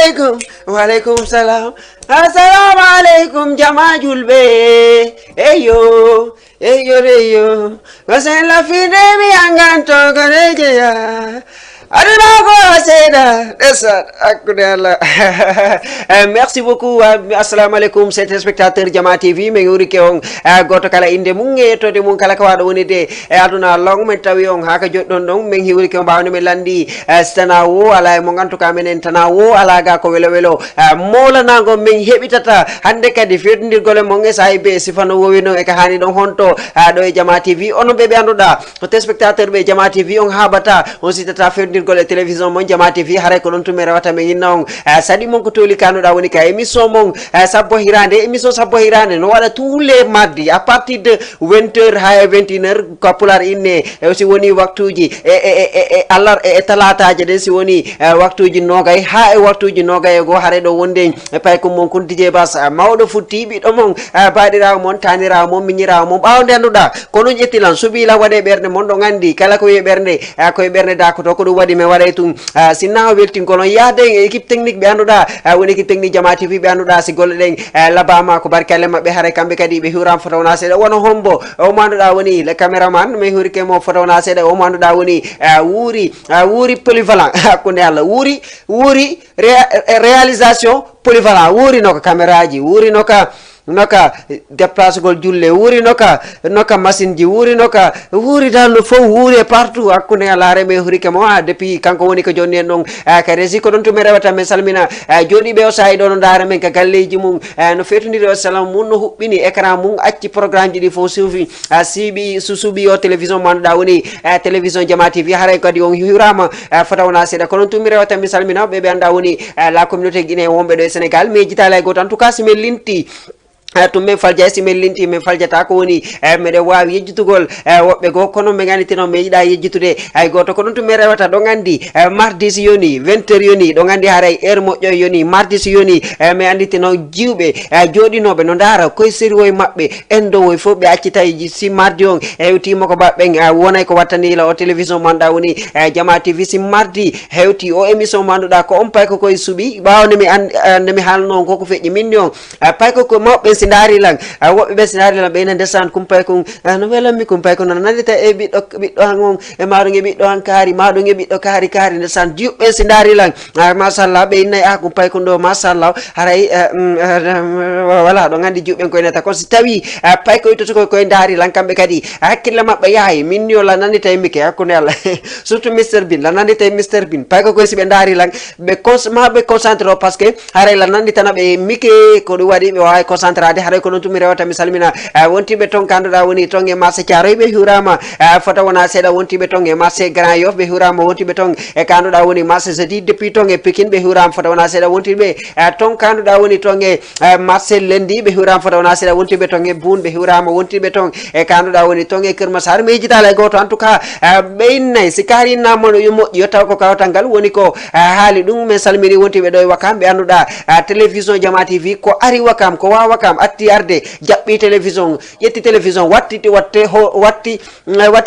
alaikum. Wa alaikum salam. Assalamu alaikum jama julbe. Eyo. Eyo. Wasen la fide mi anganto gareja. Merci beaucoup. Assalamu alaikum c'est téléspectateur Jama TV me nguri ke on goto kala inde mun to de mun kala ka wado woni de aduna long men tawi on haka joddon don men hiwri ke bawne me landi stanawo ala mo gantu ka menen tanawo ala ga ko welo mola nango men hebitata hande kadi fedindir gole mon e saybe sifano wowi non e ka hani don honto do e Jama TV on be anduda ko téléspectateur be Jama TV on habata on sitata gole télévision mon Jama TV hare ko don tumere wata me hinna on sadi mon ko toli kanuda woni ka émission mon sabbo hirande émission sabbo hirande no wala tous les mardi à partir de 20h ha 21h ko pular inne e aussi woni waktuji allah e talataaje de si woni waktuji nogay ha e waktuji nogay go hare do wonde e pay ko mon kun DJ Bass mawdo futtibi do mon baadira mon tanira mon minyira mon bawde anduda ko non jettilan subila wade berde mon do ngandi kala ko bernde ko bernde da ko to ko wadi me waɗay tum sinna weltin kono yaade équipe technique ɓe anduɗa woni équipe technique Jama TV ɓe anduɗa si golle ɗen labama ko barkalle mabɓe haare kamɓe kadi ɓe hiwram fotowna seeɗa wono hombo o mo anduɗa woni le caméraman mi hiwrike mo fotowna seeɗa o mo anduɗa woni wuuri polyvalent hakkude Allah wuuri réalisation polyvalent wuuri noka caméra ji wuuri noka déplace gol julle wuri noka machine ji wuri dal no fo wuri partout akune ala reme hurike mo depuis kanko woni ko jonni en don ka resi ko don to merewata men salmina jodi be o say don ndare men ka galleji mum no fetundiri salam mun no hubbini écran mum acci programme ji di fo suufi sibi susubi o télévision man da woni télévision Jama TV haray kadi on hirama fatawna seda ko don to merewata men salmina be anda woni la communauté guinéen wombe do Sénégal mais jitala go en tout cas si men linti to men falja si men linti men faljata ko woni mede wawi yejjutugol wobbe go kono me ganitino me yida yejjutude ay goto ko don to me rewata do gandi mardi si yoni 20h yoni do gandi haray heure moƴƴo yoni mardi si yoni me anditino jiwbe jodinobe no dara koy seri woy mabbe endo woy fo be accitay si mardi on hewtimo ko babbe wonay ko wattani la o télévision manda woni Jama TV si mardi hewti o émission manduda ko on pay ko koy subi bawne mi ande mi halno ko feƴƴi minni on pay ko mabbe sindari lang wobbe be sindari lang be na desan kumpay ko no welami kumpay ko nanita e biddo hangon e maado nge biddo hankari maado nge biddo kari desan jubbe sindari lang masallah be nay kumpay ko do masallah haray wala do ngandi jubbe ko neta ko si tawi pay ko to ko ndari lang kambe kadi hakkilla mabbe yahay minni la nanita e mike hakkunde Allah surtout Mr Bin la nanita e Mr Bin pay ko si be ndari lang be concentré parce que haray la nanita na be mike ko do wadi be way concentré haray ko non tumi rewata mi salmina wontibe ton kanduda woni ton e marché Thiaroye be hurama fota wona seeda wontibe ton e marché Grand Yoff be hurama wontibe ton e kanduda woni marché Zedi depuis ton e Pikine be hurama fota wona seeda wontibe ton kanduda woni ton e marché Lendi be hurama fota wona seeda wontibe ton e Boune be hurama wontibe ton e kanduda woni ton e Keur Massar me jitala goto en tout cas beynay sikari namo yo moƴƴi yo taw ko kawtangal woni ko haali dum me salmini wontibe do e Wakam be anduda télévision Jama TV ko ari Wakam ko wa Wakam atti arde jabbi télévision yetti télévision watti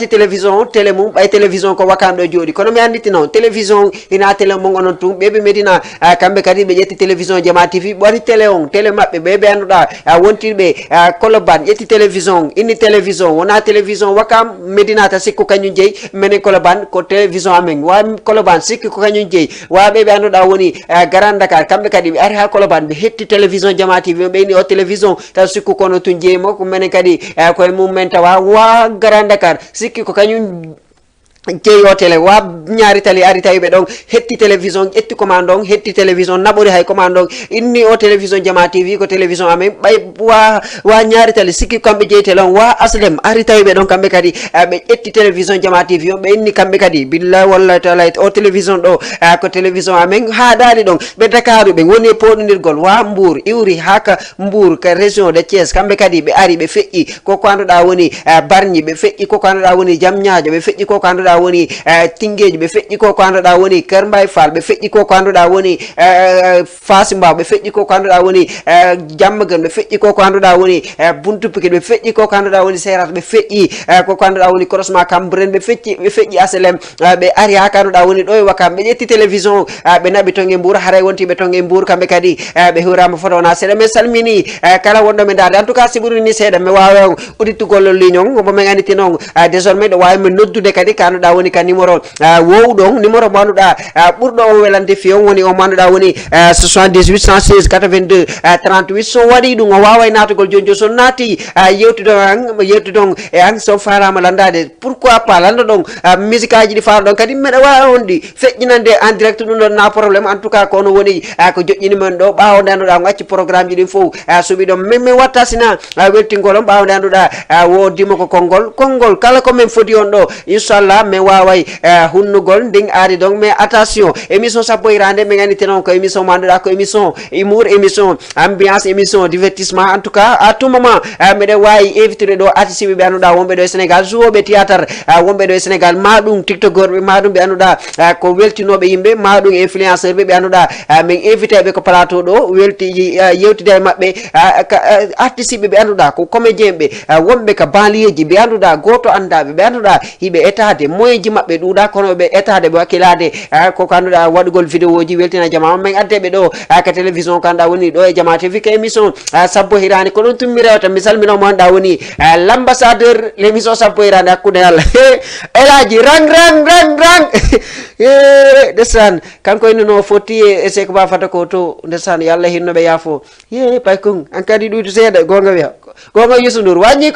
télévision télé mum bay télévision ko Wakam do jodi kono mi anditi non télévision ina télé mo ngonon tum bebe medina kambe kadi be yetti télévision Jama TV bari télé on télé mabbe bebe anduda wontirbe Koloban yetti télévision inni télévision wona télévision Wakam medina ta sikku kanyun jeey menen Koloban ko télévision amen wa Koloban sikku ko kanyun jeey wa bebe anduda woni Grand Dakar kambe kadi be ari ha Koloban be hetti télévision Jama TV be ni o télévision ta sikku kono tun jeemo ko menen kadi ko mum men tawa wa Grand Dakar sikki ko kanyum jeeyo télé wa ñaari tali ari tawiɓe ɗon hetti télévision ƴetti commande on hetti télévision naɓori hay commande on inni o télévision Jama TV ko télévision amen ɓay wa ñaari tali sikki kamɓe jeeyi télé on wa aslem ari tawiɓe ɗon kamɓe kadi ɓe ƴetti télévision Jama TV on ɓe inni kamɓe kadi billahi wallahi taala o télévision ɗo ko télévision amen haɗani ɗon ɓe Dakaru ɓe woni e poɗodirgol wa Mbour iwri haka Mbour ka région de Thiès kamɓe kadi ɓe ari ɓe feƴƴi koko anduɗa woni Bargny ɓe feƴƴi koko anduɗa woni Diamniadio ɓe feƴƴi koko anduɗa anduɗa woni tingueji ɓe feƴƴi ko anduɗa woni Kermbay Fall ɓe feƴƴi ko anduɗa woni Fasimba ɓe feƴƴi ko anduɗa woni Diamaguene ɓe feƴƴi ko anduɗa woni Buntu Pikine ɓe feƴƴi ko anduɗa woni Serat ɓe feƴƴi ko anduɗa woni Croisement Cambérène ɓe feƴƴi HLM ɓe ari ha kanduɗa woni ɗo e Wakam ɓe ƴetti télévision ɓe naɓi ton e Mbour haray wontiɓe ton e Mbour kamɓe kadi ɓe hiwrama foto wona seeɗa min salmini kala wonɗo dade en tout cas si ɓuuri ni seeɗa mi wawa udditugol ligne on omo min anditi noon désormais ɗo wawi min noddude kadi kanduɗa woni ka numéro wowɗon numéro mo anduɗa ɓurɗo on welande fiyon woni o mo anduɗa woni 78 116 82 38 so waɗi ɗum o wawa natugol joni so naati yewtidon e an so farama landade pourquoi pas landa ɗon musique aji ɗi fara ɗon kadi mbeɗa wawi on ɗi feƴƴinande en direct ɗum ɗon na probléme en tout cas kono woni ko joƴƴini men ɗo ɓawo nde anduɗa gacci programme ji ɗin foof suuɓi ɗon min watta sina weltingol on ɓawo nde anduɗa wodima ko konngol kala komin foti on ɗo inchallah min waway hunnugol ndin aadi donc mais attention émission sappo hirande min andite noon ko émission mo anduɗa ko émission humour émission ambiance émission divertissement en tout cas à tout moment mbiɗen wawi évitude ɗo artiste ɓe anduɗa wonɓe ɗo e Sénégal jouwoɓe théâtre wonɓe ɗo e Sénégal maɗum tiktokeur ɓe maɗum ɓe anduɗa ko weltinoɓe yimɓe maɗum influenceur ɓe anduɗa min invité ɓe ko plateau ɗo yewtide e mabɓe artiste ɓe anduɗa ko comédien ɓe wonɓe ka banlieue ji ɓe anduɗa goto andaɓe ɓe anduɗa hiɓe étade moyen ji mabɓe ɗuuɗa kono ɓe étade ɓe wakkilade koko anduɗa waɗugol vidéo ji weltina jama min addeɓe ɗo ka télévision ko anduɗa woni ɗo e Jama TV ko émission sabbo hirani ko ɗon tummi rewta mi salminomo anduɗa woni l'ambassadeur l' émission sabbo hirani hakkude Allah elaji rang ndesan kanko ene no foti e seko ba fata ko to ndesan yo Allah hinnoɓe yaafo pay kon an kadi ɗuytu seeɗa gonga wiya gonga Youssou Ndour wañi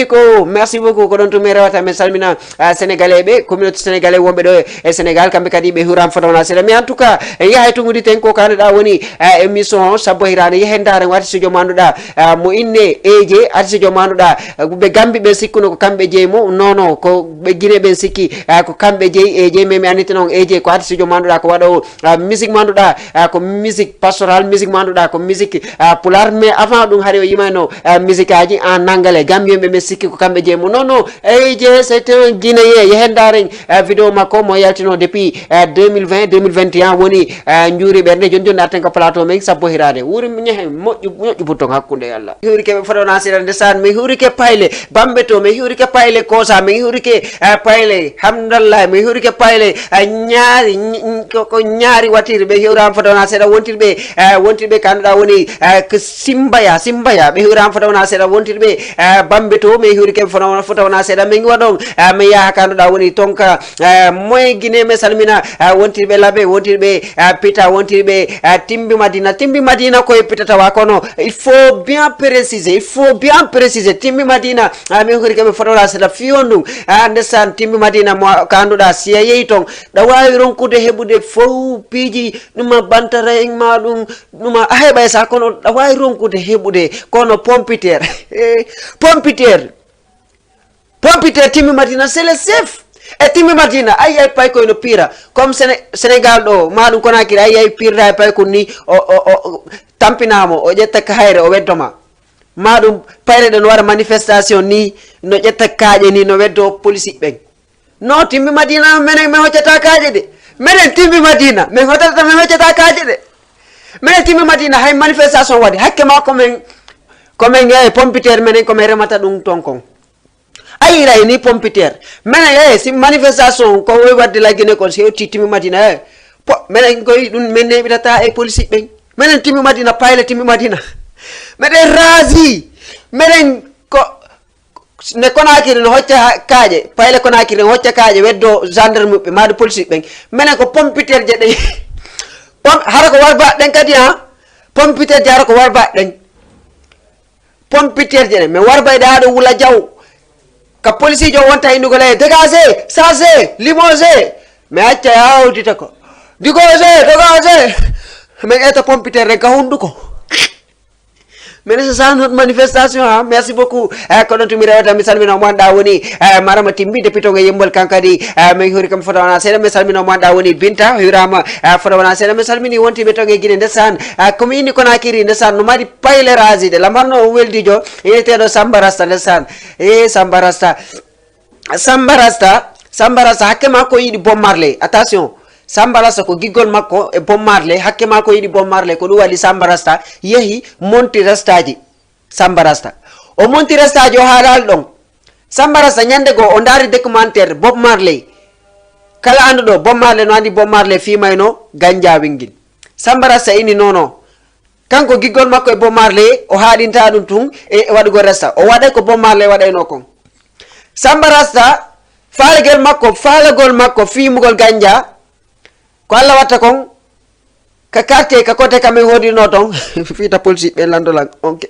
ko merci beaucoup ko ɗon tumi rewata min salmina sénégalais ɓe communauté sénégalais wonɓe ɗo e Sénégal kamɓe kadi ɓe huram fotowona seeɗa mais en tout cas yahay tugudi ten ko kanduɗa woni émission sabbo hirande yehe daren artiste jo mo anduɗa mo inne eje artiste jo mo anduɗa ɓe gambi ɓe sikkuno ko kamɓe jeeymo non ko ɓe guine ɓen sikki ko kamɓe jeeyi eje mais mi andita noon eje ko artiste jo mo anduɗa ko waɗo musique mo anduɗa ko musique pastoral musique mo anduɗa ko musique pular mais avant ɗum haari o yimayno musique aji en anglais gambien ɓe sikki ko kamɓe jeeymo non eje c'est un guinéen yehe daren vidéo makko mo yaltino depuis 2020 2021 woni juuri ɓernde joni arten ko plateau men sabbo hirade wuuri ñehe moƴƴu bouton hakkude Allah hiwrike ɓe fotona seeɗa ndesan mi hiwrike payle bamɓe to mi hiwrike payle kosa mi hiwrike payle hamdallah mi hiwrike payle ñaari ko ñaari watiri ɓe hiwrama fotona seeɗa wontirɓe kanduɗa woni ko simbaya ɓe hiwrama fotona seeɗa wontirɓe bamɓe to mi hiwrike fotona seeɗa min waɗon mi yaha kanduɗa woni tonka moyen guiné mi salmina wontirɓe Labé wontirɓe Pita wontirɓe Timbi Madina koye pitatawa kono il faut bien préciser Timbi Madina min hiwrikeɓe fotona seeɗa fiyon ɗum ndesan Timbi Madina mo kanduɗa siya yeeyi ton ɗa wawi ronkude heɓude fof piiji ɗuma bantara en ma ɗuma a heɓay sa kono ɗa wawi ronkude heɓude kono pompiteer Timbi Madina c'est le chef e Timbi Madina ay pay koyno pira comme Sénégal ɗo maɗum Conakry ay pirda e pay ko ni o tampinamo o ƴetta kayre o weddoma maɗum payre ɗe no waɗa manifestation ni no ƴetta kaaƴe ni no weddo police ɓen non Timbi Madina minen min hoccata kaaƴe de minen Timbi Madina min hoccata kaaƴe de minen Timbi Madina hay manifestation waɗi hakke ma komin pompiteer menen komin remata ɗum ton kon ayiray ni pompiteer minen si manifestation ko woy wadde laggine kon si hetti Timbi Madina minen koy ɗum min neɓitata e police ɓen minen Timbi Madina payle Timbi Madina meɗen raasi meɗen ko ne Conakry no hocca kaaƴe payle Conakry no hocca kaaƴe weddo gendarme ɓe maɗo police ɓen minen ko pompiteer je ɗen hara ko warbaɗɗen kadi pompiteer je hara ko warbaɗɗen pompiteer je ɗen min warbayɗe haɗo Wula Diaw ka police jo wonta indugol e dégagé chargé limogé mi acca yawdita ko dégagé min ƴetta pompiteer ɗen ka hunduko mais c'est ça notre manifestation ha merci beaucoup ko don tumi rewata mi salmina mo anda woni marama timbi depuis to yembol kankadi mi hori kam foto wana sede mi salmina mo anda woni binta hirama foto wana sede mi salmini wonti be to gine ndesan komi indi kona kiri ndesan no mari payle razide lamarno weldijo yete do sambarasta ndesan sambarasta hakke mako yidi bommarle attention sambarasta ko giggol makko e bommarle hakke mako yidi bommarle ko du wadi sambarasta yehi monti rastaji sambarasta o monti rastaji o halal don sambarasta nyande go o ndari documentaire Bob Marley kala andudo Bob Marley no andi Bob Marley fi mayno ganja wingin sambarasta ini nono kanko giggol makko e Bob Marley o haadinta dum tun e wadugo rasta o waday ko Bob Marley wadayno kon sambarasta falagol makko fimugol ganja ko Allah watta kon ka carte ka kote kam hodi no ton fita police be landola onke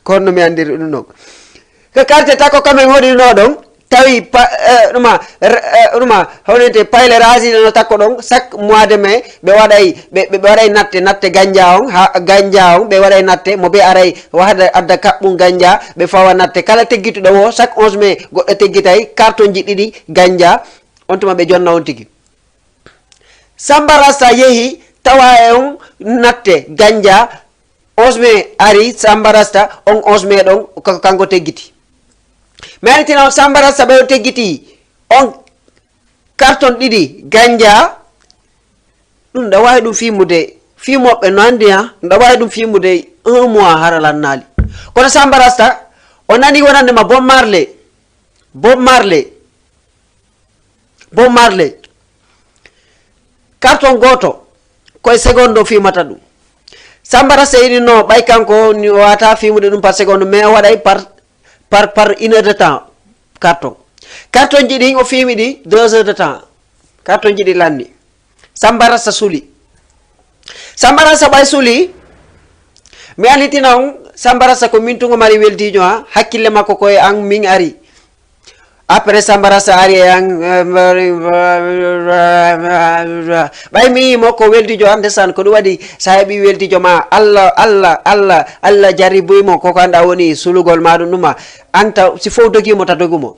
kono mi andir dum no ka carte ta ko kam hodi no don tawi ruma honete payle razi no takko don chaque mois de mai be waday natte ganja on be waday natte mo be aray wahada adda kabbun ganja be fawa natte kala teggitu do wo chaque 11 mai goddo teggitay carton ji didi ganja on tuma be jonna on tigi sambarasta yehi tawa on natte ganja 11 mai ari sambarasta on 11 mai don kanko teggiti meritina sambarasta be teggiti on carton didi ganja dum da way dum fimude fimobe no andi ha da way dum fimude 1 mois haralan nali kono sambarasta on nani wonande ma Bob Marley carton goto koy secondo fimata dum sambarasta ini no bay kanko ni wata fimude dum par seconde mais waday par 1 heure de temps carton jidi o fimi di 2 heures de temps carton jidi landi sambarasta bay suli mi alitina on sambarasta ko mintungo mari weltijo ha hakkille makko koy an min ari après sambarasta ari an bay mi mo ko weltijo ande san ko wadi sahibi weltijo ma Allah jaribu mo ko anda woni sulugol madum numa anta si fo dogimo ta dogumo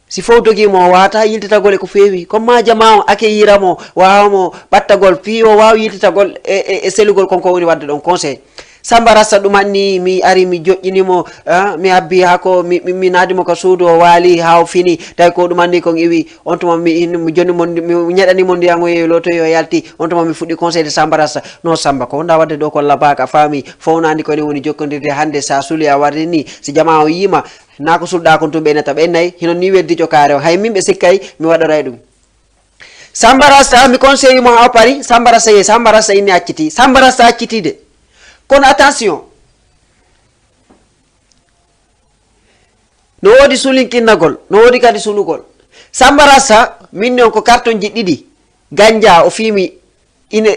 si fo dogimo wata yiltitagol ko fewi comme ma jama ake yiramo wawmo battagol fiwo waw yiltitagol e selugol konko woni wadde don conseil sambarasta dumanni mi ari mi jojjinimo mi abbi hako mi nadimo ko suudu o wali haw fini tay ko dumanni ko iwi on tuma mi jonni mon mi nyedani mon diango e loto yo yalti on tuma mi fuddi conseil de sambarasta no samba ko nda wadde do ko labaka fami fownandi ko ni woni jokkondirde hande sa suli a warde ni si jama o yima na ko sulda ko tumbe neta be nay hino ni weddi jokare hay mimbe sikkay mi wadaray dum sambarasta mi conseil mo ha pari sambarasta inni acciti sambarasta accitide kono attention no wodi sulinkinnagol no wodi kadi sulugol sambarasta minne on ko carton ji didi ganja o fimi une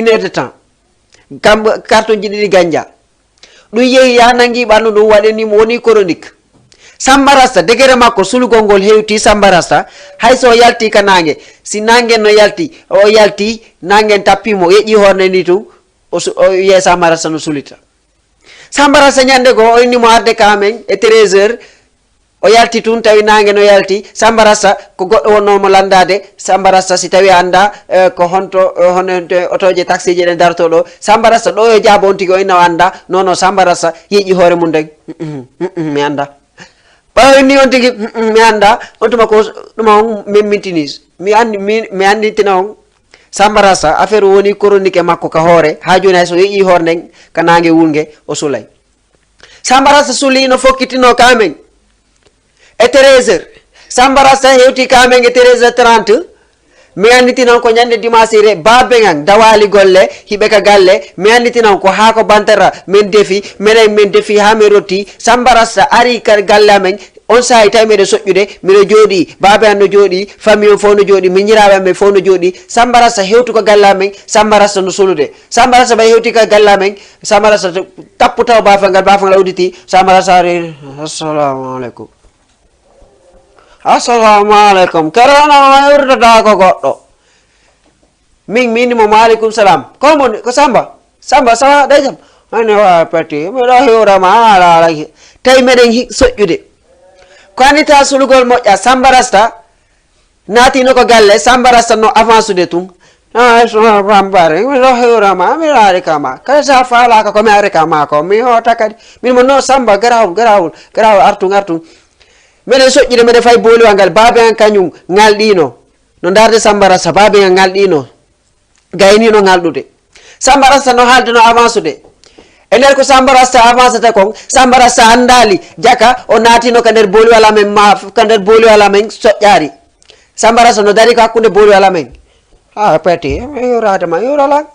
heure de temps carton ji didi ganja dum yehi ya nangi bandu dum wadeni mo woni chronique sambarasta degere makko sulugol ngol hewti sambarasta hayso yalti ka nange si nange no yalti o yalti nangen tappimo yeji horne ni tu o ye sambarasta no sulita sambarasta nyande go o inni mo arde kamen e 13h o yalti tun tawi nange no yalti sambarasta ko goddo wonno mo landade sambarasta si tawi anda ko honente otoje taxi je den darto do sambarasta do e jabo on tigi o inna anda nono sambarasta yeji hore mun de mi anda bawo ni on tigi mi anda on tuma ko dum memmintinis mi andi tinon sambarasta affaire woni chronique makko ka hore ha joni hay so yeji hornen ka nange wulnge o sulay sambarasta suli no fokkitino kamen e 13h sambarasta hewti kamen e 13h30 mi anditinon ko nyande dimasire babbe ngan dawali golle hibe ka galle mi anditinon ko ha ko bantara men defi ha mi rotti sambarasta ari kar galle amen on say tay mede sojjude mi jodi baba an no jodi famille fo no jodi mi nyiraaba me fo no jodi sambarasta hewtu ko galla men sambarasta no solude sambarasta bay hewti ka galla men sambarasta tapputa bafangal auditi sambarasta assalamu alaikum karana urda ko goddo min mo maaleykum salam ko mon ko samba sawa dajam ane wa pati mi do hewra ma ala tay meden soƴƴude ko anita sulugol moƴƴa Samba Rasta naati no ko galle Samba Rasta no avance de tum so rambare mi do hewra ma mi laari kama kala sa faala ko mi ari kama ko mi hota kadi min mo no Samba garawul artu meden soƴƴude meden fay booliwa ngal baabe an kañum ngalɗino no darde Samba Rasta baabe an ngalɗino gaynino ngalɗude Samba Rasta no haalde no avance de e nder ko Samba Rasta avance ta kon Samba Rasta andali jaka o naatino ka nder booliwal amen ka nder booliwal amen soƴƴaari Samba Rasta no dari ko hakkunde booliwal amen peti yorade ma yorala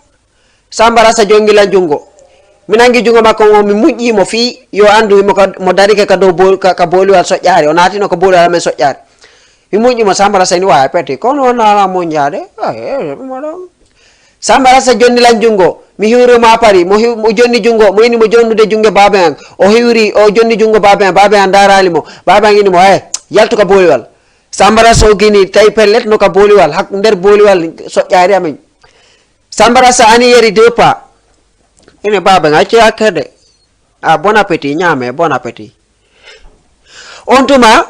Samba Rasta jongilan jungo mi nangi jungo makko o mi muƴƴimo fi yo andu mo dari ka dow ka booliwal soƴƴaari o naatino ko booliwal amen soƴƴaari mi muƴƴimo Samba Rasta ni wa peti kono wonala moƴƴade Samba Rasta jonnilan jungo mi hiwri ma pari mo jonni jungo mo ini mo jonnude jungo baabe an o hiwri o jonni jungo baabe an darali mo baabe an ini mo yaltu ka booliwal Samba Rasta o gini tawi pellet no ka booliwal hak nder booliwal soƴƴaari amen Samba Rasta ani yeri 2 pas ene baabe an acci hakkede bon appétit ñaame bon appétit on tuma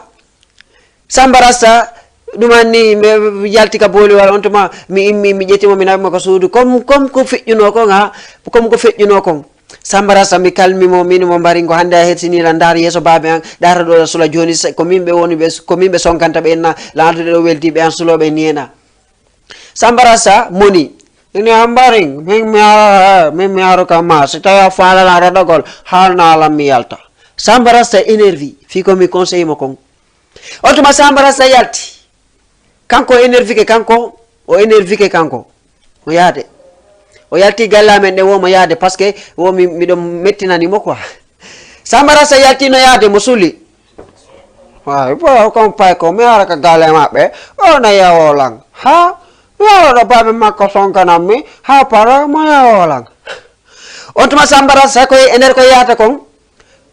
Samba Rasta ɗumanni mi yalti ka booliwal on tuma mi immi mi ƴettimo mi nabimo ko suudu comme ko feƴƴuno kon comme ko feƴƴuno kon Samba Rasta mi kalmimo min mo mbari ko hande a hersinira ndar yeeso baabe an dara ɗo sula joni ko minɓe woni ko minɓe sonkanta ɓe enna landude ɗo weltiɓe an suloɓe niyena Samba Rasta moni ini ambari min mi aro ka ma so tawi a falana raɗogol halnalam mi yalta Samba Rasta énervi fi ko mi conseille mo kon on tuma Samba Rasta yalti kanko énervike kanko o énervike kanko o yaade o yalti galle amen ɗe womo yaade par ce que womi miɗo mettinanimo quoi Samba Rasta yaltino yaade mo suli way bo kon pay ko mi ara ka galle maɓɓe o na yawolan ha yawoɗo baɓe makko sonkanammi ha para mo yawolan on tuma Samba Rasta koye ender ko yahata kon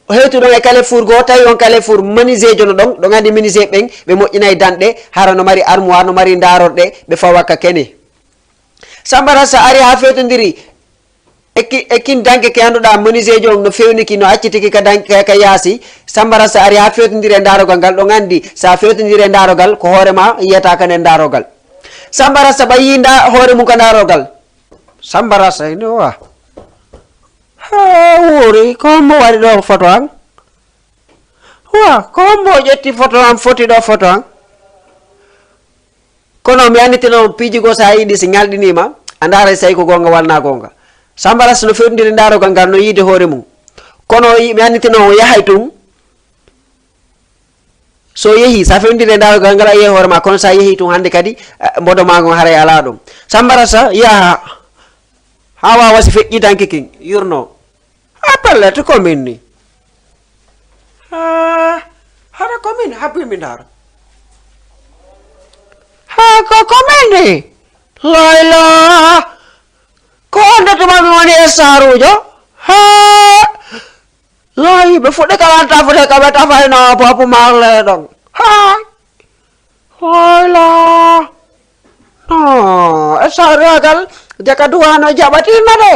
o hewtuɗon e Carrefour goo tawi on Carrefour menuisier jono ɗon ɗo gandi menuisier ɓen ɓe moƴƴinayi danɗe hara no mari armoire no mari darorɗe ɓe fawakka kene Samba Rasta ari ha fewtodiri ekkin danke ke anduɗa menuisier jo no fewniki no accitiki ka danke ka yaasi Samba Rasta ari ha fewtodiri e darogal ngal ɗo gandi sa fewtodiri e darogal ko hoorema yiyata kan e darogal Samba Rasta ɓayi hoore mum ka darogal Samba Rasta ino wa wuri ko mo waɗi ɗo photo an ko mo ƴetti photo an foti ɗo photo an kono mi anditino piijigo sa yiɗi si ngalɗinima a daara so tawi ko gonga walna gonga Samba Rasta no fewtodiri darogal ngal no yiide hoore mum kono mi anditino o yahay tun so yeehi sa fewtodiri e darogal ngal a yeehi hoore ma kono sa yeehi tun hande kadi mboɗo ma gon haray ala ɗum Samba Rasta yaha ha wawa si feƴƴitanke kin yurno pellete komin ni hara komin habbimi ndar ko komin ni layla ko ondetuma mi woni e sarujo layi ɓe fuɗɗi kalanta fuɗe kaɓe tafayno papu marle ɗon layla no e saruagal jaka duwano jaɓatima de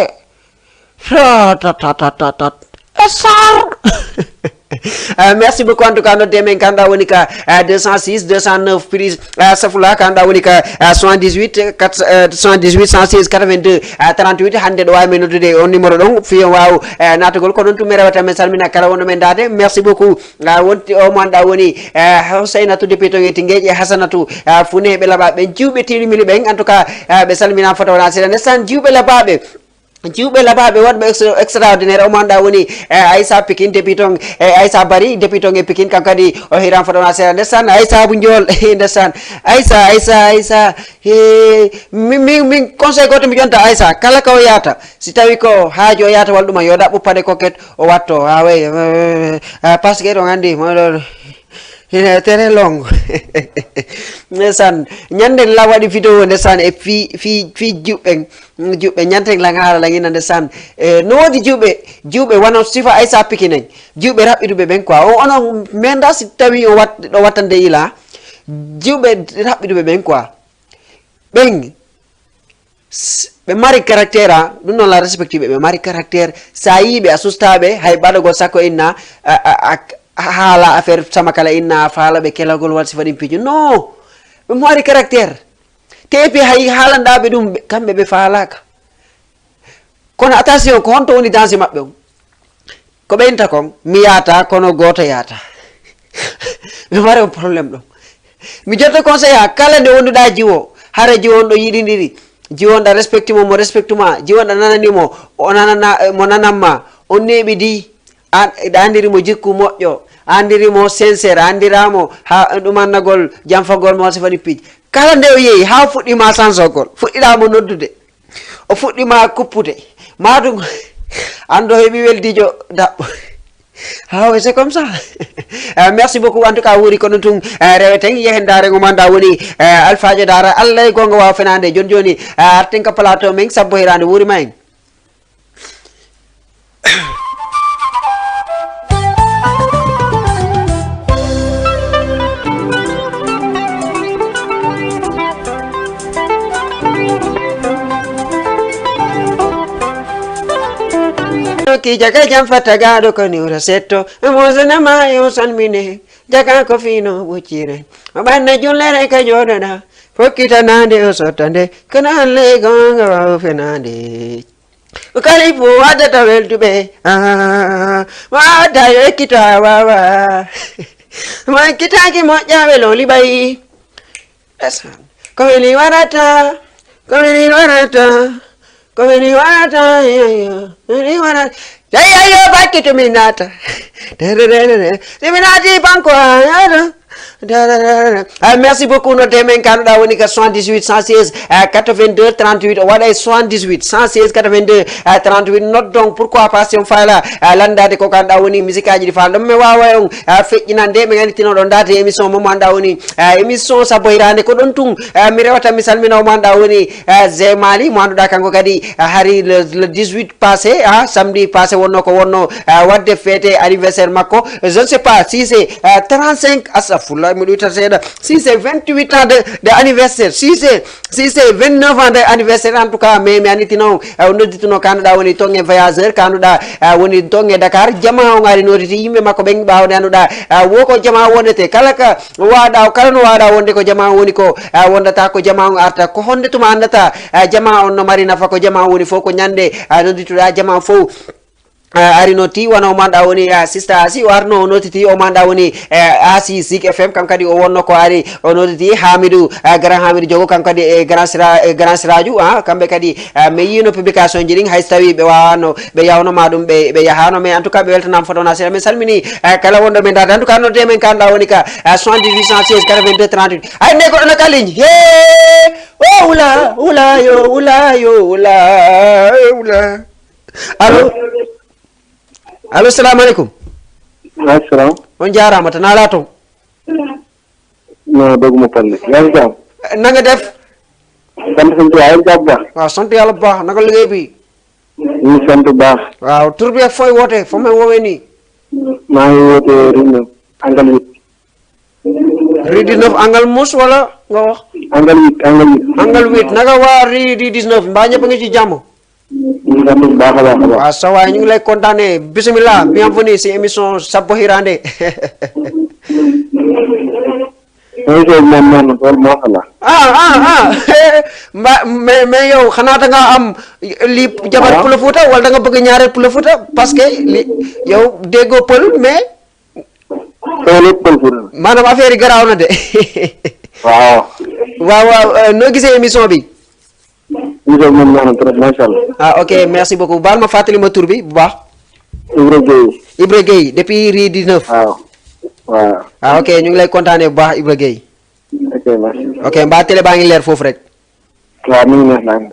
Essar merci beaucoup en tout cas notre demen kanda woni ka 206 209 prise safula kanda woni ka 78 116 82 38 hande ɗo wawi men noddude on numéro ɗon fiyon waw natugol ko noon tumi rewata men salmina kala wonno men dade merci beaucoup wonti o mo anda woni Housainatou depuis to yeti ngeƴe Hasanatou fune ɓe laɓa ɓe jiwɓe tilimili ɓen en tout cas ɓe salmina fota wona seeɗa ndesan jiwɓe laɓaɓe jiwɓe labaɓe waɗɓe extraordinaire omo anda woni Aissa Pikine depuis ton Aissa Bari depuis ton e Pikine kanko kadi o hiran fotona seeɗa ndesan Aissa Abou Ndiol ndesan Aissa min conseil goto mi ƴonta Aissa kala ka o yahata si tawi ko haaji o yahata walla ɗuma yo ɗaɓɓu paɗe coquette o watto way par ce que ɗon andi très long ndesan ñande la waɗi vidéo ndesan e fi juɓɓe ñante la haala la ngina ndesan no wodi juɓɓe wono sifa Aissa Pikine en juɓɓe raɓɓiɗuɓe ɓen quoi ono menda si tawi o ɗo wattande ila juɓɓe raɓɓiɗuɓe ɓen quoi ɓen be mari caractère dum non la respecti be mari caractère sa yibe asustabe hay badago sako inna hala affaire sama kala inna fala be kelagol wal sifadi piju no be mari caractère tepi hay halanda be dum kambe be falaka kono attention ko honto woni danger mabbe ko benta kon mi yata kono goto yata be mari problème do mi jotto conseil kala de wonduda jiwo hare jiwon do yidindiri jiwon da respecti mo respectu ma jiwon da nanani mo onanana mo nanamma on nebi di andiri mo jikku moƴƴo andiri mo sincere andiramo ha dumannagol jamfagol mo sifani pij kala nde o yeyi ha fuɗɗima sansogol fuɗɗiɗamo noddude o fuɗɗima kuppude madum ando heɓi weldijo dabbo ah oui c'est comme ça merci beaucoup en tout cas wuri kono tun reweten yehen dare ngomanda woni alfaje dara allah e gonga wa fenande joni arten ka plateau men sabbo hirande wuri mayen ki jaga jam fataga do ko ni rasetto mo sana ma yo san mine jaga ko fino bucire banna jullere ka jodana fokita nande o sotande kana le gonga wa fenande kali fu ada tawel tube wa da yo kita wa ma kita ki mo jawe lo libai esan ko ni warata Komeni warata ya baki to minata minati banko merci beaucoup no temen kanuɗa woni ka 78 116 82 38 o waɗa 78 116 82 38 not donc pourquoi pas si on fayla landade ko kanɗa woni musique aji ɗi falɗo mi wawa on feƴƴinande ɓe ganditinoɗon date émission mo manɗa woni émission sabbo hirande ko ɗon tun mi rewata mi salmina o manɗa woni Zé Mali mo anduɗa kanko kadi hari le 18 passé samedi passé wonno ko wonno wadde fête anniversaire makko je ne sais pas si c'est 35 astafurlah si c'est 28 ans de anniversaire si c'est 29 ans de anniversaire en tout cas mais mi anitino noddituno kanduɗa woni tongue voyageur kanduɗa woni tongue Dakar jama o ngari noditi yimɓe makko ɓen ɓawde anduɗa wo ko jama wondete kala ka waɗa kala no waɗa wonde ko jama woni ko wondata ko jama on arta ko honde tuma andata jama on no mari nafa ko jama woni fof ko ñande noddituɗa jama fof ari noti wana o manda woni sister asi warno notiti o manda woni asi Zik FM kam kadi o wonno ko ari o notiti Hamidou grand Hamidou jogo kam kadi e grand siraju kambe kadi me yino publication jiring hay tawi be wawano be yawno madum be yahano mais en tout cas be weltanam fotona sira men salmini kala wondo men data en tout cas no demen kanda woni ka 78 116 82 38 ay ne ko na kaliñ he ula allo assalamu alaikum assalam on jarama tan ala ton no doguma palle yang jam nanga def sant sant ay jabba waaw sant yalla bu baax naka liggéey bi ni sant baax waaw tur bi ak foy wote fo men wowe ni maa ngi wote Ridino angal 8 Ridino angal mus wala nga wax angal 8 naka waa Ridino 19 mbaa ñëpp nga ci jàmm sa waay ñu ngi lay kontaane bismillah bienvenue ci émission Sabbo Hirande mais yow xanaa da nga am li jabar Pula Fuuta wala da nga bëgg ñaareel Pula Fuuta parce que li yow déggoo pël mais maanaam affaire yi garaaw na de waaw noo gisee émission bi ok merci beaucoup baal ma fàttali ma tur bi bu baax Ibra Gueye depuis Rue 19 waaw ok ñu ngi lay kontaane bu baax Ibra Gueye ok mbaa télé baa ngi leer foofu rek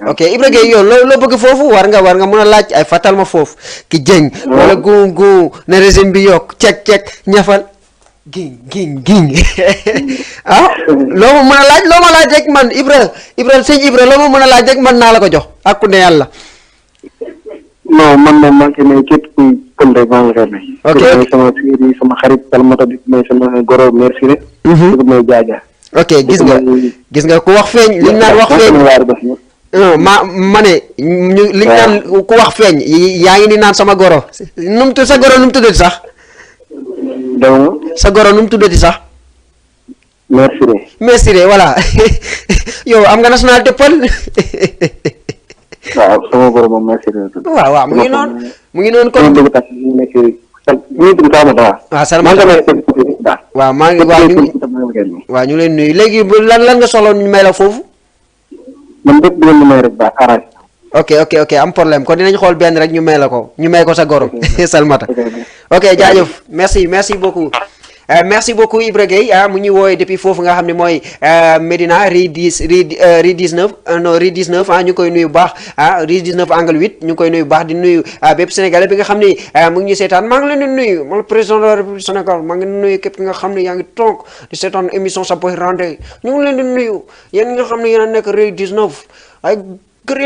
ok Ibra Gueye yow loo bëgg foofu war nga mën a laaj ay fàttal ma foofu ki jëng wala gu ne régime bi yokk cek ñafal ging loo ma mën a laaj rek man Ibra sëñ Ibra loo ma mën a laaj rek man naa la ko jox ak ku ne yàlla non man moom maa ngi ne képp kuy pël rek maa ngi koy may ok sama xarit Salmata bi may sama goro merci rek may jaaja ok gis nga ku wax feeñ li naan wax feeñ ma ne li ñu naan ku wax feeñ yaa ngi ni naan sama goro num tudd sa goro num tuddati sax sa goro num tuddati sax merci voilà yow am nga nationalité pël waaw sama goro moom merci waaw mu ngi noonu kon waaw Salmata waaw maa ngi waaw ñu leen nuyu léegi lan nga soxla ñu may la foofu man dëkk bi ngeen may rek ba arrangé ok am problème kon dinañ xool benn rek ñu may ko sa goro Salmata ok jaajëf merci beaucoup merci beaucoup Ibra Gueye mu ñuy wooye depuis foofu nga xam ne mooy Médina rue 19 non rue 19 ñu koy nuyu bu baax rue 19 angle 8 ñu koy nuyu bu baax di nuyu bépp sénégalais bi nga xam ne mu ngi ñuy seetaan maa ngi leen di nuyu man le président de la République du Sénégal maa ngi nuyu képp ki nga xam ne yaa ngi toog di seetaan émission Sa Boy Randé ñu ngi leen di nuyu yéen nga xam ne yéen a nekk rue 19 ay gër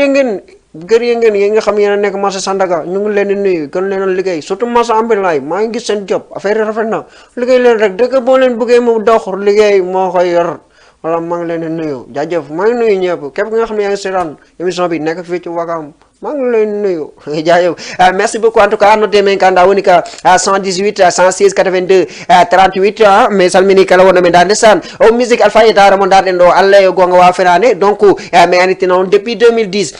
yi ngeen yi nga xam ne yéen a nekk marché Sandaga ñu ngi leen di nuyu gën leen a liggéey surtout marché ambulant maa ngi gis seen job affaire yi rafet na liggéey leen rek dëkk boo leen bëggee mu dox liggéey moo koy yor wala maa ngi leen di nuyu jaajëf maa ngi nuyu ñëpp képp ki nga xam ne yaa ngi seetaan émission bi nekk fii ci Wakam maa ngi leen di nuyu jaajëf merci beaucoup en tout cas notez men kanda woni ka 118 116 82 38 mais salmini kala wonno men darde san o musique alpha yetara mo darden ɗo Allah e gonga wa fenane donc mi aniti noon depuis 2010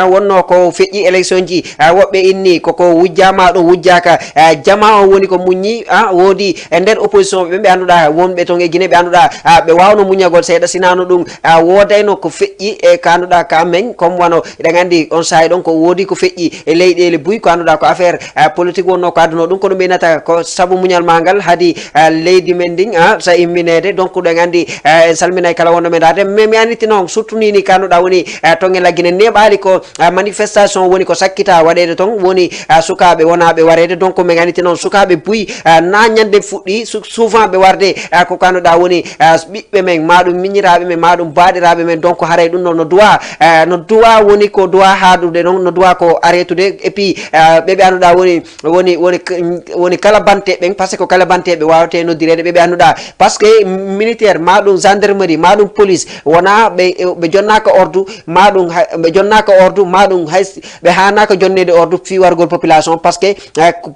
wonno ko feƴƴi élection ji woɓɓe inni koko wujjama ɗo wujjaka jama o woni ko muññi woodi e nder opposition ɓe annduɗa wonɓe toon e Guinée ɓe annduɗa ɓe wawno muñagol seeɗa sinano ɗum wodayno ko feƴƴi e ka annduɗa ka men comme wano eɗen andi on saahi ɗon ko woodi ko feƴƴi e leyɗele buy ko annduɗa ko affaire politique wonno ko adduno ɗum ko ɗum ɓeynata ko saabu muñal ma ngal haadi leydi men ndin sa imminede donc ɗen andi en salminay kala wonno men dade mais mi annitti noon surtout ni ka annduɗa woni ton laggine neɓali ko manifestation woni ko sakkita waɗede toon woni sukaɓe wonaɓe warede donc min aniti noon sukaɓe buy na ñande fuɗɗi souvent ɓe warde ko kanduɗa woni ɓiɓɓe men maɗum miñiraɓe men maɗum baɗiraɓe men donc haaray ɗum noon no duwa woni ko duwa haɗude noon no duwa ko arrêtude et puis ɓeɓe annduɗa woni kala banteɓe par ce que ko kala banteɓe wawate noddirede ɓeɓe annduɗa par ce que militaire maɗum gendarmerie maɗum police wona ɓe jonnaka ordre maɗum ɓe jonnaka ordre maɗum hay ɓe hanaka jonnede ordre fi wargol population par ce que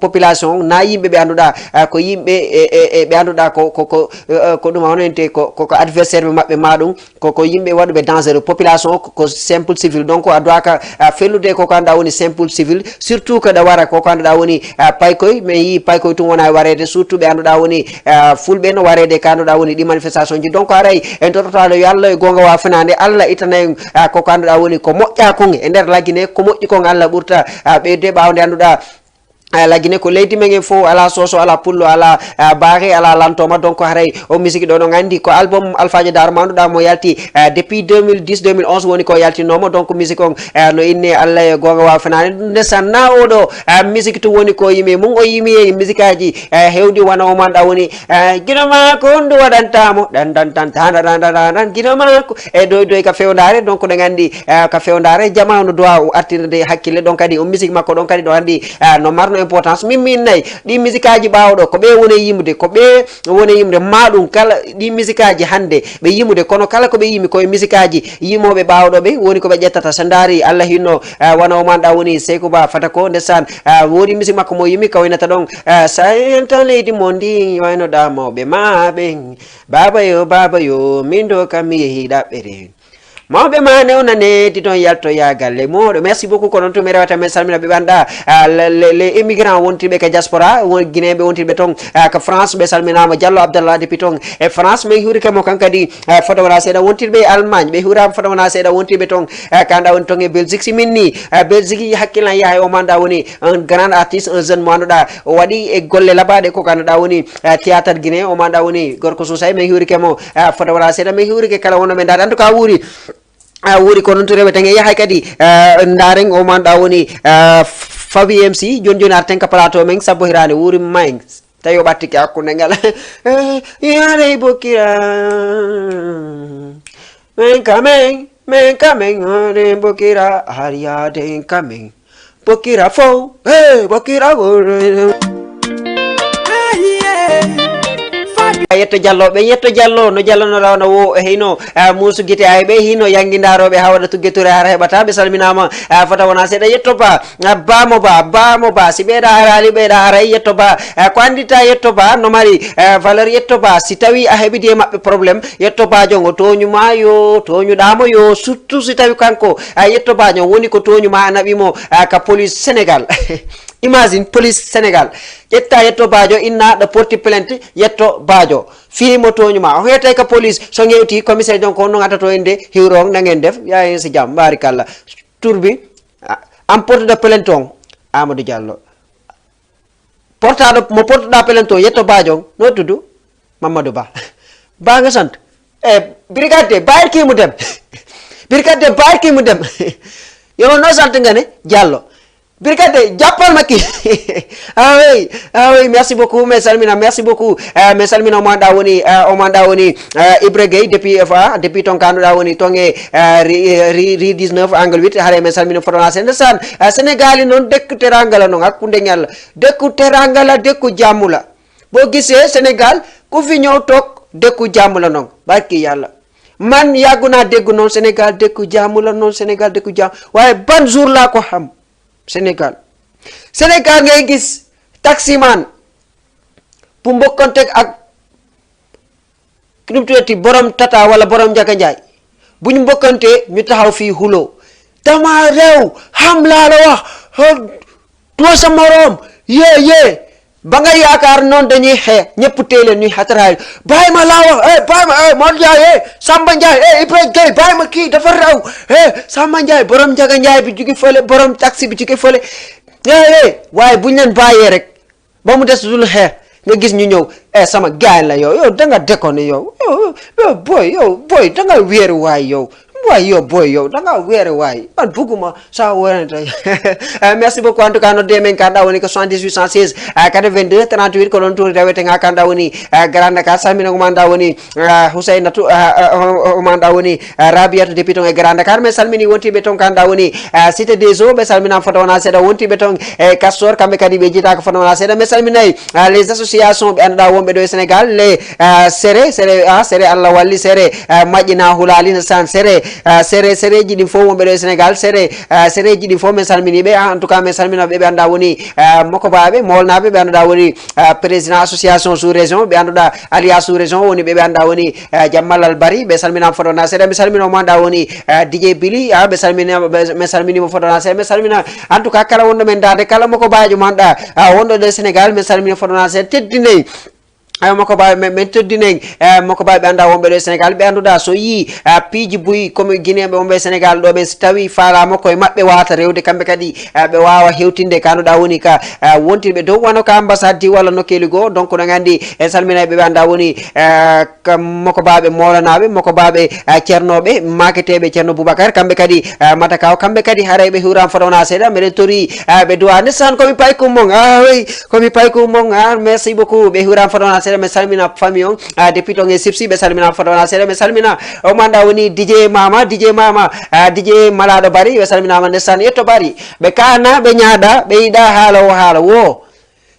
population na yimɓe ɓe annduɗa ko yimɓe ɓe annduɗa ko ɗum honente koko adversaire ɓe maɓɓe maɗum koko yimɓe waɗuɓe dangereux population ko simple civil donc a dowaka fellude koko annduɗa woni simple civil surtout que ɗa wara koko annduɗa woni paykoy mais yi paykoy tum wona warede surtout ɓe annduɗa woni fulɓe no warede ka annduɗa woni ɗi manifestation ji donc haray en tototalo yo Allah e gonga wa fenade Allah itanayi koko annduɗa woni ko moƴƴa kon e nder laggine ko moƴƴi kon Allah ɓurta ɓeyde ɓawde annduɗa laggine ko leydi men e fof ala soso ala pullo ala baare ala lantoma donc haray o musique ɗo ɗon andi ko album alphaji dar manduɗa mo yalti depuis 2010 2011 woni ko yaltinomo donc musique on no inni Allah e gonga wa fenani ndesan na oɗo musique to woni ko yimi mum o yimi e musique aji hewdi wana o manɗa woni guino mako ndu waɗantamo ɗan guino mako e doy ka fewdare donc ɗen andi ka fewdare jama no dowa artirde hakkille donc kadi o musique makko ɗon kadi ɗo andi no marno importance min nayi ɗi musique aji ɓawɗo ko ɓe woni yimde maɗum kala ɗi musique aji hande ɓe yimude kono kala ko ɓe yimi koye musique aji yimoɓe ɓawɗo ɓe woni koɓe ƴettata so daari Allah hinno wona o manɗa woni Seykou Ba fata ko ndesan woodi musique makko mo yimi ka waynata ɗon sa en tan leydi mo ndi waynoɗa mawɓe maɓe baba yo min ɗo kam mi yeehi ɗaɓɓere mawɓe ma newnane di toon yaltoya galle moɗo merci beaucoup ko noon tumi rewata men salmina ɓe ɓanɗa les immigrants wontirɓe ka diaspora guinéɓe wontirɓe toon ko France ɓe salminama Diallo Abdallah depuis toon e France min huurikamo kankadi fota wona seeɗa wontirɓe Allemagne ɓe huurama fota wona seeɗa wontirɓe toon kanda woni toon e Belgique siminni Belgique hakkillan yaaha o manɗa woni un grand artiste un jeune mo annduɗa o waɗi e golle labaɗe koko annduɗa woni théâtre guinéen o manɗa woni gorko Sousay min huurikemo fota wona seeɗa min huurike kala wonno men dade en tout cas wuuri ko noon to rewe tan e yahay kadi ndaren o manɗa woni Fabi MC joni arten ka plateau men sabbo hirande wuuri mayen tawi o ɓattike hakkude ngal yaare bokkira men kamen are bokkira har yaade kamen bokkira fo bokkira yetto jallo no jallono rawna wo hino musu gite ay be hino yangindaroɓe ha waɗa tuggeture har heɓata ɓe salminama fota wona seeɗa yetto ba bamo ba si ɓeeɗa harali ɓeeɗa haray yetto ba ko andita yetto ba no mari valeur yetto ba si tawi a heɓidi e mabɓe probléme yetto ba jongo toñuma yo toñuɗamo yo surtout si tawi kanko yetto ba jon woni ko toñuma a naɓimo ka police Sénégal imagine police Sénégal ƴetta yetto bajo inna ɗo porti plainte yetto bajo firimo toñuma o heetay ka police so ƴewti commissaire jon ko noon atato en de hiwrong nangen def yahen si jam barikalla tourbi en porte de plainte on Amadou Diallo mo portuɗa plainte o yetto bajo no tuddu Mamadou Ba nga sant brigade bayirkimu dem brigade bayirkimu dem yo no sant nga ne Diallo brigade jappal makki ah oui merci beaucoup mes salmina merci beaucoup mes salmina o manda woni Ibra Gueye depuis FA depuis ton kanduɗa woni ton e ri 19 angle 8 haare mes salmina fotona ndesan Sénégal noon dekku terangala noon hakkude ñalla dekku terangala dekku jammula bo gise Sénégal ku fi ñëw toog dekku jammula noon barki yalla man yàgguna déggu noon Sénégal dekku jammula noon Sénégal dekku jam waaye ban jour laa ko xam Sénégal ngay gis taximan bu mbokkanteeg ak nu tuddati borom tata wala borom njaga njaay bu ñu mbokkantee ñu taxaw fii xuloo dama réew xam laa la wax doo sa moroom yee ba nga yaakaar noonu dañuy xee ñëpp téeleen ñuy xataraay bàyyi ma laa wax bàyyi ma Modou Ndiaye Samba Ndiaye Ibrahima Gueye bàyyi ma kii dafa raw Samba Ndiaye borom njaga njaay bi jugi fële borom taxi bi jugi fële waaye buñ leen bàyyee rek ba mu des dul xeex nga gis ñu ñëw sama gaay la yow da nga déconné yow boy da nga wéeru waay yow boy yow da nga weere waay man bugguma sa werante merci beaucoup en tout cas no demen kanda woni ko 7816 82 38 ko don tour rewete nga kanda woni Grand Dakar samina ko manda woni Hussainatu o manda woni Rabiatu depuis ton e Grand Dakar mais salmini wonti be ton kanda woni cité des eaux be salmina foto wona seda wonti be ton e Castor kambe kadi be jita ko foto wona seda mais salminay les associations be anda wonbe do e Sénégal les sere Allah walli sere majina hulali na san sere ji ɗi fof wonɓe ɗo e Sénégal sere ji ɗi fof min salminiɓe en tout cas min salminoɓe ɓe annduɗa woni mokobaɓe molnaɓe ɓe annduɗa woni président association sous région ɓe annduɗa alias sous région woni ɓe annduɗa woni Jammallal Bari ɓe salminama fotona seeɗa mi salminoma annduɗa woni DJ Billy ɓe salminima fotona seeɗa mi salmina en tout cas kala wonɗo men dade kala mokobajo manɗa wonɗo ɗo e Sénégal min salmina fotona seeɗa teddinayi mokoba men teddinen mokoba ɓe anda wonɓe ɗo e Sénégal ɓe annduɗa so yi piiji buyi comme guinéɓe wonɓe e Sénégal ɗo ɓe so tawi falama koye mabɓe wawata rewde kamɓe kadi ɓe wawa hewtinde ka annduɗa woni ka wontirɓe dow wano ka ambassade di walla nokkeli goo donc no gandi e salminaɓe ɓe anda woni mokobaɓe molanaɓe mokobaɓe ceernoɓe maketeɓe ceerno Boubacar kamɓe kadi matakaw kamɓe kadi haaray ɓe hiwran fotona seeɗa mbeɗen tori ɓe duwa ndesan komi pay kummon oui komi pay kummon merci beaucoup ɓe hiwran fotona seeɗa mi salmina famille on depuis ton e sipsi ɓe salmina fotona seeɗa mi salmina o manda woni DJ Mama DJ Malaɗo Bari ɓe salminama ndesan yetto Bari ɓe kana ɓe ñaaɗa ɓe yiɗa haala wo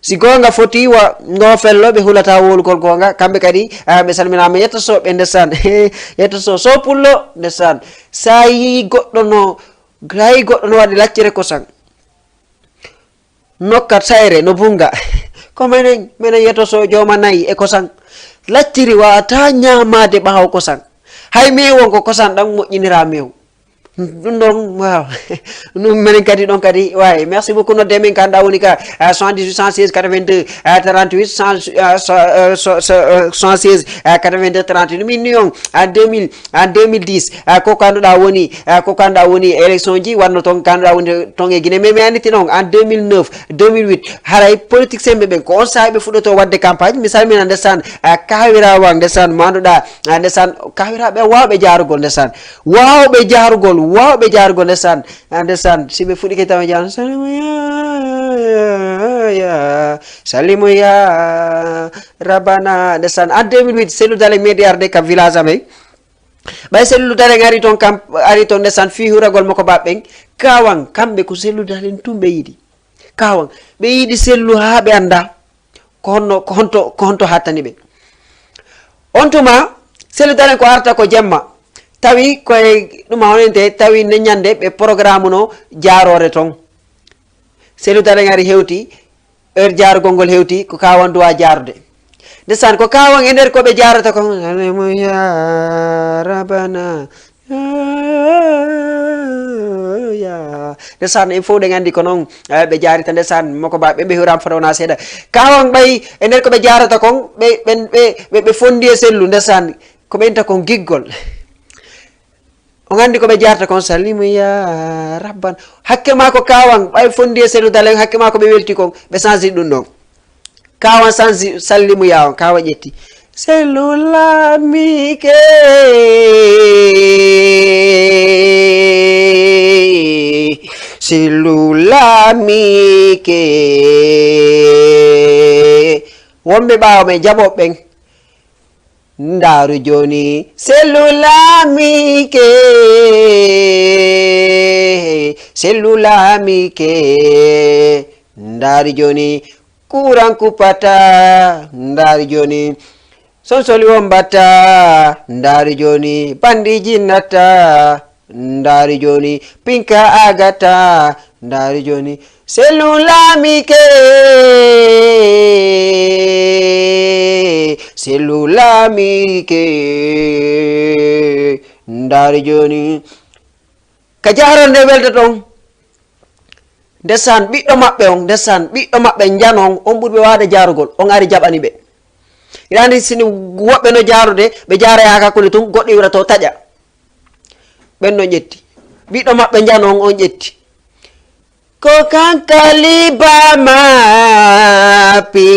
si gonga foti wa ngofello ɓe hulata wolgol gonga kamɓe kadi ɓe salminama yetto soɓe ndesan yetto so pullo ndesan sa yi goɗɗo no waɗi laccere kosan nokkat sayre no bunga ko menen yetto so joma nayi e kosan lacciri wata ñamade ɓahaw kosan hay mewo ko kosan ɗan moƴƴinira mew ɗum ɗon waaw ɗum minen kadi ɗon kadi way merci beaucoup nodde min kanda woni ka 78 116 82 38 116 82 38 min ni on en 2010 ko kanduɗa woni élection ji wanno toon kanduɗa woni toon e Guinée mais mi anditi noon en 2009 2008 haray politique semɓe ɓen ko on saaha ɓe fuɗɗoto wadde campagne mi salmina ndesan kawirawa ndesan mo anduɗa ndesan kawiraɓe wawɓe jarugol ndesan wawɓe jarugol ndesan siɓe fuɗɗi ke tawa jan salimu ya rabana ndesan en 2008 selludale meeɗi arde ka village amen ɓay selludale ari toon ndesan fi huragol makko baɓɓen kawan kamɓe ko selludalen tum ɓe yiɗi kawan ɓe yiɗi sellu ha ɓe anda ko honto hattani ɓe on tuma selu dalen ko arta ko jemma tawi koye ɗum honente tawi ne ñande ɓe programme no jaarore ton selu dalen ari hewti heure jaarugol ngol hewti ko kawan duwa jaarude ndesan ko kawan e nder koɓe jarata ko ya rabana ya ndesan il faut ɗe gandi ko noon ɓe jarita ndesan moko ba ɓe ɓehuram fotowona seeɗa kawan ɓay e nder koɓe jarata kon ɓe fondi e sellu ndesan ko ɓenta kon giggol o gandi koɓe jarata kon sallimu ya rabban hakke ma ko kawan ɓay fondi e sellu dalen hakke ma ko ɓe welti kon ɓe change ɗum ɗon kawan sansi sallimu ya on kawa ƴetti sellulamike sellulamike wonɓe ɓawo men jaɓoɓe ɓen ndaru joni sellulamike sellulamike ndari joni kuran kupata ndari joni sonsoli wombata ndari joni bandiji nata ndari joni pinka agata ndari joni sellulamike sellulamike ndari joni ka jaronde welta ton ndesan ɓiɗɗo maɓɓe on ndesan ɓiɗɗo maɓɓe janon on ɓurɓe wade jarugol on ari jaɓani ɓe irani sini woɓɓe no jarude ɓe jara ha kakkude tun goɗɗo wira to taƴa ɓen no ƴetti ɓiɗɗo maɓɓe janon on ƴetti ko kankali bamapi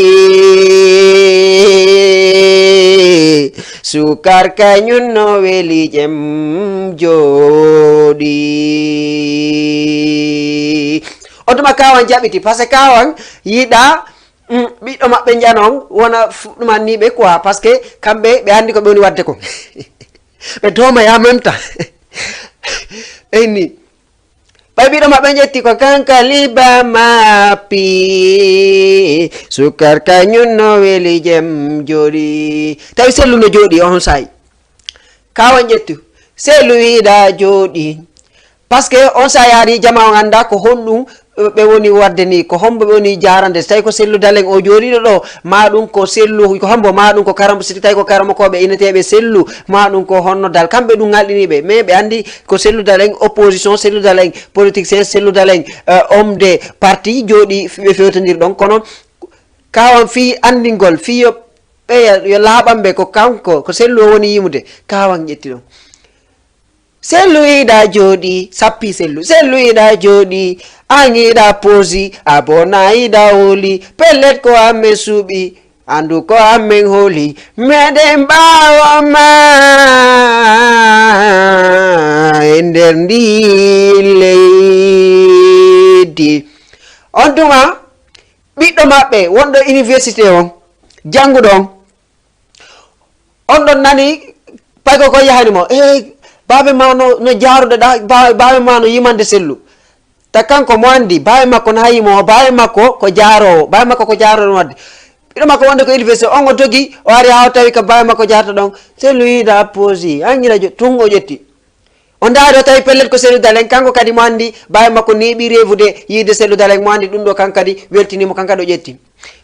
sukar kañum no weli jem jooɗi on tuma kawan jaɓiti par ce que kawan yiɗa ɓiɗɗo maɓɓe janon wona fuɗɗumanniɓe quoi par ce que kamɓe ɓe andi ko ɓe woni wadde ko ɓe doma ya même temps eyni ɓay ɓiɗɗo maɓɓe ƴetti ko kankali bamapi sukar kañum no weli jem jooɗi tawi sellu no jooɗi on sayi kawan ƴettu sellu yiɗa jooɗi par ce que on sa yaari jama o anda ko honɗum ɓe woni wadde ni ko hombo ɓe woni jarande so tawi ko sellu dalen o jooɗiɗo ɗo ma ɗum ko sellu ko hombo ma ɗum ko karamo so tawi ko karamokoɓe ineteɓe sellu ma ɗum ko honno dal kamɓe ɗum galɗiniɓe mais ɓe andi ko sellu dalen opposition sellu dalen politique sellu dalen homme de parti jooɗi ɓe fewtodir ɗon kono kawan fi andingol fi yo ɓeya yo laaɓanɓe ko kanko ko sellu o woni yimude kawan ƴetti ɗon sellu yiɗa jooɗi sappi sellu yiɗa jooɗi an yiɗa poosi abona yiɗa hooli pellet ko amen suuɓi andu ko amen hooli meɗen ɓawoma e nder ndi leydi on tuma ɓiɗɗo maɓɓe wonɗo université on jannguɗo on ɗon nani payko ko yahanimo babe ma no jaarude ɗa babe ma no yimande sellu ta kanko mo andi babe makko no hayimo babe makko ko jaarowo babe makko ko jaarowo wadde ɓiɗo makko wonde ko université on o jogi o ari ha o tawi ko babe makko jarata ɗon sellu yiɗa poosi angiɗa tun o ƴetti o ndaari o tawi pellet ko sellu dalen kanko kadi mo andi babe makko neeɓi revude yiide sellu dalen mo andi ɗum ɗo kan kadi weltinimo kan kadi o ƴetti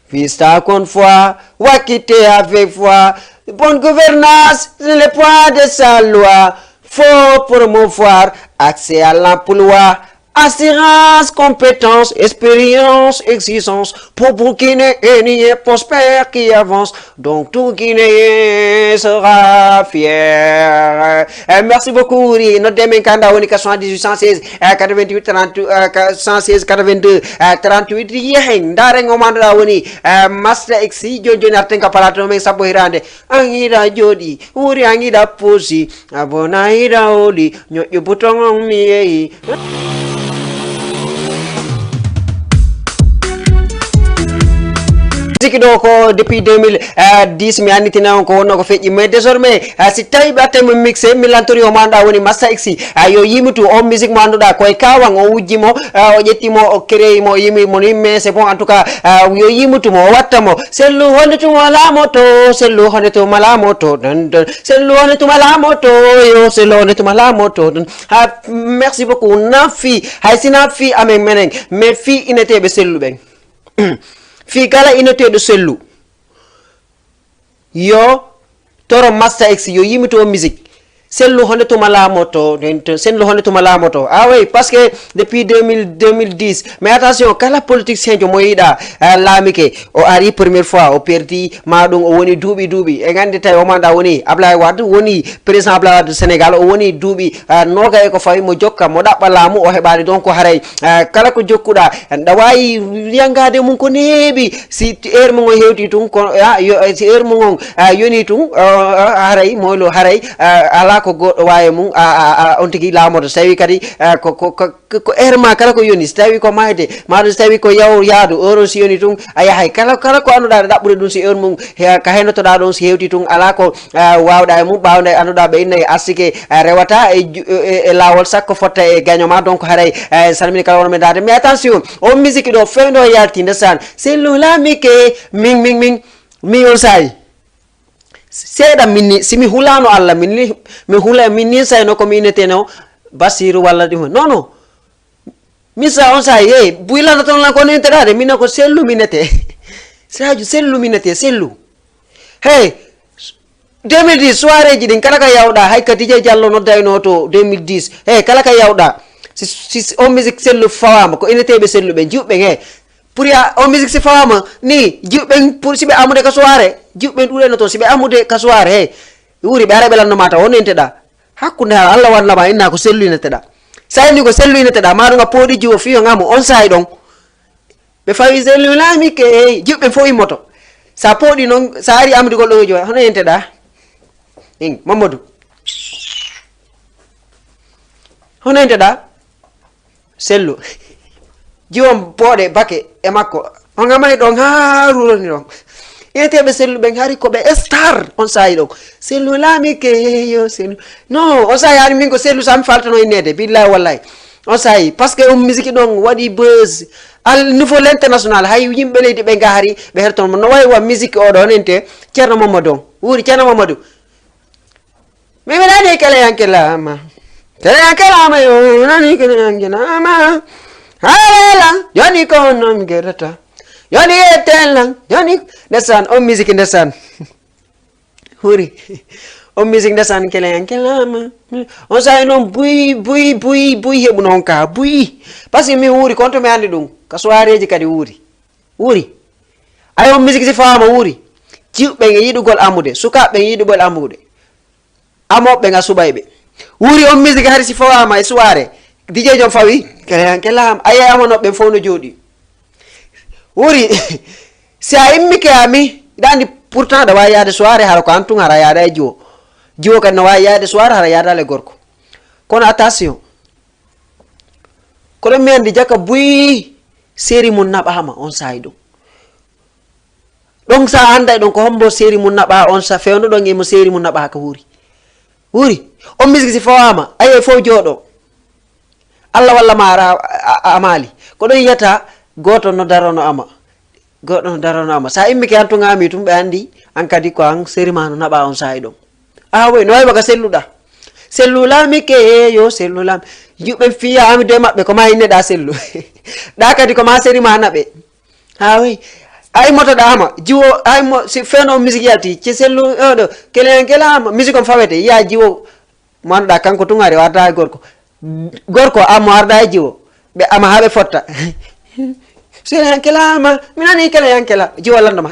fista kon foi wakkite avec foi bonne gouvernance c'est le point de sa loi faut promouvoir accès à l'emploi, assurance, compétence, expérience, exigence pour Guinéen prospère qui avance. Donc tout Guinéen sera fier. Merci beaucoup. Notre demain kanda on est 78 116 88 30 116 82 38 yehen dareng omanda woni master exi jonjoni artenka palato men sabo hirande angira jodi uri angira posi abona ira oli nyoyo butong mi Sikido ko depuis 2010 mi annitina on ko wonno ko feƴƴi mais désormais si tawi ɓe attemo mixé mi lantori o manɗa woni Massa X yo yimitu on musique mo anduɗa koye kawan o wujjimo o ƴettimo o créé mo yimi mo yimme c'est bon en tout cas yo yimutumo o wattamo sellu honde tuma laamoto sellu honde tuma laamoto don don sellu honde tuma laamoto yo sellu honde tuma laamoto don merci beaucoup Nafi hay si Nafi amen menen mais fi ineteɓe sellu ɓen fi kala ineteɗo sellu yo toro Massa X yo yimito musique sellu honde tuma laamoto sellu honde tuma laamoto oui parce que depuis 2010 mais attention kala politicien jo mo yiɗa laamike o ari première fois o perdi ma ɗum o woni duuɓi e gandi tawi o manɗa woni Ablaye Wade woni président Ablaye Wade Sénégal o woni duuɓi noga e ko fawi mo jokka mo ɗaɓɓa laamu o heɓani donc haray kala ko jokkuɗa ɗa wawi yangade mum ko neeɓi si heure mum o hewti tun ko si heure mum on yoni tun haray moylo haray ala ko goɗɗo wawi mum on tigui laamoto so tawi kadi ko heure ma kala ko yoni so tawi ko mayde maɗum so tawi ko yaadu heure si yoni tun a yahay kala ko anduɗa ɗaɓɓude ɗum si heure mum ka hennotoɗa ɗon si hewti tun ala ko wawɗa e mum ɓawde anduɗa ɓe innayi arsike rewata e lawol sakko fotta e gaño ma donc haray salmini kala wono men dade mais attention on musique ɗo fewno yalti ndesan sellu laamike min on sayi seeɗa minni simi hulano Allah mi hula min sayno ko mi inneteno Basiru walla ɗum non misa on sayi hey buylano ton lan ko ninteɗade mina ko sellu minete saju sellu minete sellu hey 2010 soirée ji ɗin kala ka yawɗa hay ka DJ Diallo noddayno to 2010 hey kala ka yawɗa si on musique sellu fawama ko inneteɓe selluɓe juɓɓe he pour ya on musique si fawama ni juɓɓen pour siɓe amude ka soirée juɓɓen ɗuɗeno toon siɓe amude ka soirée he wuri ɓe ara ɓe lanno mata won enteɗa hakkude ha Allah wannama inna ko sellu inneteɗa sa inni ko sellu inneteɗa maɗum a pooɗi jiwo fiyo ngamo on sayi ɗon ɓe fawi sellu laamike hey juɓɓen fo immoto sa pooɗi noon sa ari amude goɗɗo jo hono enteɗa Mamadou hono enteɗa sellu jiwon pooɗe bake e makko on gamay ɗon ha ruroni ɗon yeteɓe sellu ɓen hari koɓe star on sayi ɗon sellu laamike yo sellu non on sayi hani min ko sellu sami faltano innede billahi wallahi on sayi par ce que on musique ɗon waɗi buzz al niveau l' international hay yimɓe leydi ɓe gahari ɓe hertono no wayi wa musique oɗo nente ceerno Mamadou on wuuri ceerno Mamadou mi nani keleyankelama keleyankelama yo nani keleyankelama halela joni ko non gerata joni etella joni ndesan on musique ndesan huri on musique ndesan keleyankelama on sayi noon buy heɓu noon ka buy par ce que mi wuuri konto mi andi ɗum ka soirée ji kadi wuuri ay on musique si fawama wuuri jiwɓe e yiɗugol amude sukaɓe e yiɗugol amude amoɓe nga suɓayɓe wuuri on musique hari si fawama e soirée DJ jom fawi kelam aye amonoɓe fof no jooɗi wuuri si a immike ami ɗa andi pourtant ɗa wawi yaade soirée hara ko antun hara yaada e jiwo kadi no wawi yaade soirée hara yaadale gorko kono attention koɗon mi andi jakka buyi série mum naɓama on sayi ɗum ɗon sa anda ɗon ko hombo série mum naɓa on sa fewno ɗon emo série mum naɓa ka wuuri on musique si fawama aye fof jooɗo Allah walla ma ara amali ko ɗon yiyata goto no darono ama sa immike hantugami tum ɓe andi an kadi ko an série ma no naɓa on sayi ɗon oui no wawi baka selluɗa sellu laamike yo sellu laami juɓɓe fiya ami de maɓɓe ko ma inneɗa sellu ɗa kadi ko ma série ma naɓe oui ay motoɗa ama jiwo aymo si feno musique yalti ci sellu oɗo kelama musique on fawete yiya jiwo mo anduɗa kanko tun ari o arda e gorko amo arda e jiwo ɓe ama haɓe fotta kelama minani kela jiwo landoma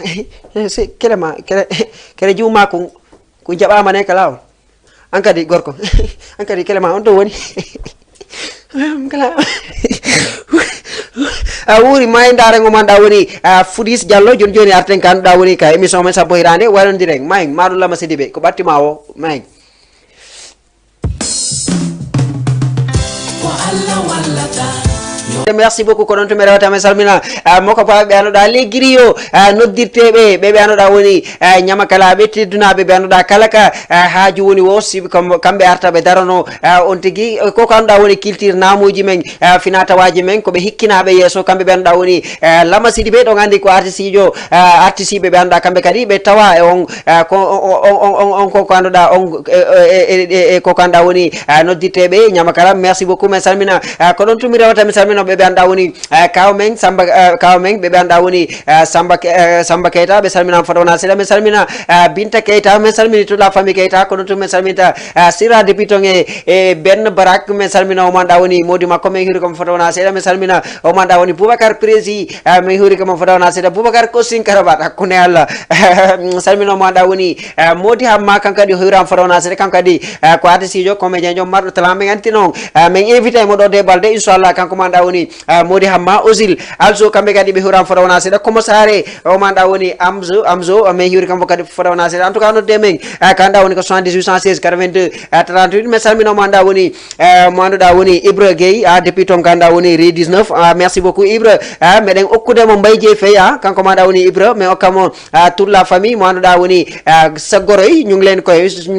kelema kele jiwma ko jaɓama ne ka lawol an kadi gorko an kadi kelema on ɗo woni wuuri may ndarengo man ɗa woni Fudis Diallo joni arten ka anduɗa woni ka émission men sabbo hirande waynodiren may maɗou Lama Sidibé ko ɓattima o may ko Allah wallata yo merci beaucoup ko don to mi rewata men salmina moko pa be anoda le griyo noddirtebe be anoda woni nyamakala be teddunabe be anoda kala ka haaju woni wosi kambe arta be darano on tigi ko ko anda woni culture namuji men finatawaji men ko be hikkinabe yeso kambe be anda woni lama sidi be do gandi ko artisijo artisibe be anda kambe kadi be tawa e on ko andoda on ko kanda woni noddirtebe nyamakala merci beaucoup men salmina ko don to mi rewata men salmina be anda woni kawmen be anda woni samba Keita be salmina fotona sila be salmina Binta Keita be salmina toute la famille Keita ko to be salmina sira député e ben barak be salmina o manda woni modi makko me hiri ko fotona sila be salmina o manda woni Boubacar Prési me hiri ko fotona sila Boubacar Kosin Karabat hakune Allah salmina o manda woni modi hamma kankadi hiram fotona sila kankadi ko artisijo comédien jo mardo talame antino men invité mo do de balde inshallah kanko manda woni modi hamma osil also kambe kadi be huram fodawna sida comme sare o manda woni amzo me huri kambo kadi fodawna sida en tout cas no demen kanda woni ko 7816 82 38 mais salmino manda woni mo da woni Ibra Gueye depuis ton kanda woni re 19 merci beaucoup Ibra meden okkude mo mbayje fe kanko manda woni Ibra mais okamo toute la famille mo da woni sagoro yi ñu ngi